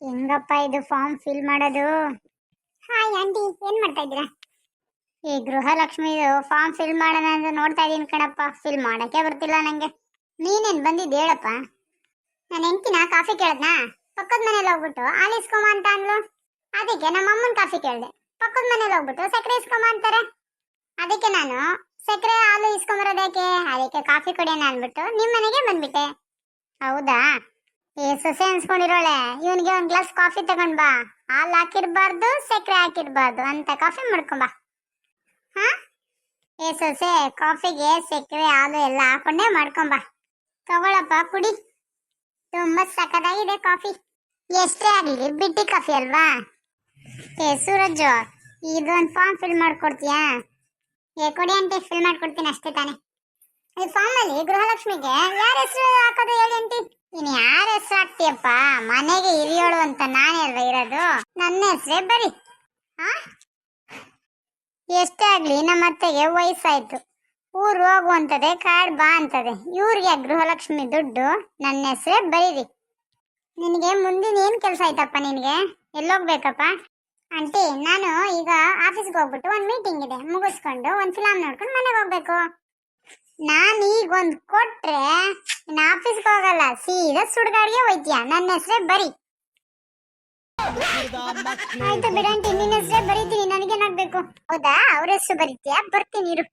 ಹೆಂಗಪ್ಪ ಇದು form fill ಮಾಡೋದು? ಹಾಯ್ ಆಂಟಿ, ಏನ್ ಮಾಡ್ತಾ ಇದ್ದೀರಾ? ಈ ಗೃಹಲಕ್ಷ್ಮಿ ಫಾರ್ಮ್ ಫಿಲ್ ಮಾಡೋಣ ಅಂತ ನೋಡ್ತಾ ಇದೀನಿ ಕಣಪ್ಪ. ಫಿಲ್ ಮಾಡಕ್ಕೆ ಬರ್ತಿಲ್ಲ ನಂಗೆ. ನೀನೇನ್ ಬಂದಿದ್ದು ಹೇಳಪ್ಪ. ನನ್ನ ಹೆಂಡತಿನ ಕಾಫಿ ಕೇಳದ್ನಾ? ಪಕ್ಕದ ಮನೇಲಿ ಹೋಗ್ಬಿಟ್ಟು ಹಾಲು ಇಸ್ಕೊಂಬ ಅಂತ ಅಂದ್ಲು. ಅದಕ್ಕೆ ನಮ್ಮ ಅಮ್ಮನ ಕಾಫಿ ಕೇಳ್ದೆ. ಪಕ್ಕದ ಮನೇಲಿ ಹೋಗ್ಬಿಟ್ಟು ಸಕ್ಕರೆ ಇಸ್ಕೊಂಬ ಅಂತಾರೆ. ಅದಕ್ಕೆ ನಾನು ಸಕ್ಕರೆ ಹಾಲು ಇಸ್ಕೊಂಬರೋದಕ್ಕೆ, ಅದಕ್ಕೆ ಕಾಫಿ ಕೊಡಿಯೋಣ ಅಂದ್ಬಿಟ್ಟು ನಿಮ್ಮ ಮನೆಗೆ ಬಂದ್ಬಿಟ್ಟೆ. ಹೌದಾ? ಏ ಸೊಸೆ ಅನ್ಸ್ಕೊಂಡಿರೋಳೆ, ಇವನ್ಗೆ ಒಂದ್ ಗ್ಲಾಸ್ ಕಾಫಿ ತಗೊಂಡ್ ಬಾ. ಹಾಲು ಹಾಕಿರ್ಬಾರ್ದು, ಸಕ್ಕರೆ ಹಾಕಿರ್ಬಾರ್ದು ಅಂತ ಕಾಫಿ ಮಾಡ್ಕೊಂಬಾ. ಹಾ, ಏ ಸೊಸೆ, ಕಾಫಿಗೆ ಸಕ್ಕರೆ ಹಾಲು ಎಲ್ಲ ಹಾಕೊಂಡೇ ಮಾಡ್ಕೊಂಬಾ. ತಗೊಳಪ್ಪ, ಕುಡಿ. ತುಂಬಾ ಸಖತ್ತಾಗಿದೆ ಕಾಫಿ. ಎಷ್ಟೇ ಆಗ್ಲಿ ಬಿಟ್ಟಿ ಕಾಫಿ ಅಲ್ವಾ? ಏ ಸೂರಜ್, ಇದೊಂದು ಫಾರ್ಮ್ ಫಿಲ್ ಮಾಡ್ಕೊಡ್ತೀಯಾ? ಏ ಕೊಡಿ ಆಂಟಿ, ಫಿಲ್ ಮಾಡ್ಕೊಡ್ತೀನಿ ಅಷ್ಟೇ ತಾನೆ. ಈ ಫಾರ್ಮ್ ಅಲ್ಲಿ ಗೃಹಲಕ್ಷ್ಮಿಗೆ ಯಾರ ಹೆಸರು ಹಾಕೋದು ಹೇಳಿ ಆಂಟಿ? ಇನ್ ಯಾರ ಹೆಸರು ಹಾಕ್ತೀಯಪ್ಪ? ಮನೆಗೆ ಹಿರಿಯೋಳು ಅಂತ ನಾನೇ ಅಲ್ವಾ ಇರೋದು, ನನ್ನ ಹೆಸರೇ ಬರಿ. ಹಾ, ಎಷ್ಟೇ ಆಗ್ಲಿ ನಮ್ಮ ಅತ್ತೆಗೆ ವಯಸ್ಸಾಯ್ತು. ಊರು ಹೋಗು ಅಂತದೆ, ಕಾಡ್ ಬಾ ಅಂತದೆ. ಇವ್ರಿಗೆ ಗೃಹಲಕ್ಷ್ಮಿ ದುಡ್ಡು, ನನ್ನ ಹೆಸರೇ ಬರೀರಿ. ನಿನಗೆ ಮುಂದಿನ ಏನ್ ಕೆಲಸ ಆಯ್ತಪ್ಪ? ನಿನಗೆ ಎಲ್ಲೋಗ್ಬೇಕಪ್ಪ? ಆಂಟಿ, ನಾನು ಈಗ ಆಫೀಸ್ಗೆ ಹೋಗ್ಬಿಟ್ಟು ಒಂದು ಮೀಟಿಂಗ್ ಇದೆ, ಮುಗಿಸ್ಕೊಂಡು ಒಂದು ಫಿಲಮ್ ನೋಡ್ಕೊಂಡು ಮನೆಗೆ ಹೋಗ್ಬೇಕು. ನಾನು ಈಗ ಒಂದು ಕೊಟ್ರೆ ಇನ್ನು ಆಫೀಸ್ಗೆ ಹೋಗಲ್ಲ, ಸೀದಾ ಸುಡ್ಗಾಡಿಗೆ ಹೋಯ್ತೀಯ. ನನ್ನ ಹೆಸರೇ ಬರಿ. ಆಯ್ತು ಬಿಡಂಟಿ, ನಿನ್ನ ಹೆಸರೇ ಬರೀತೀನಿ. ನನಗೇನಾಗ್ಬೇಕು? ಹೌದಾ, ಅವ್ರ ಹೆಸರು ಬರೀತೀಯಾ? ಬರ್ತೀನಿ ಇರು.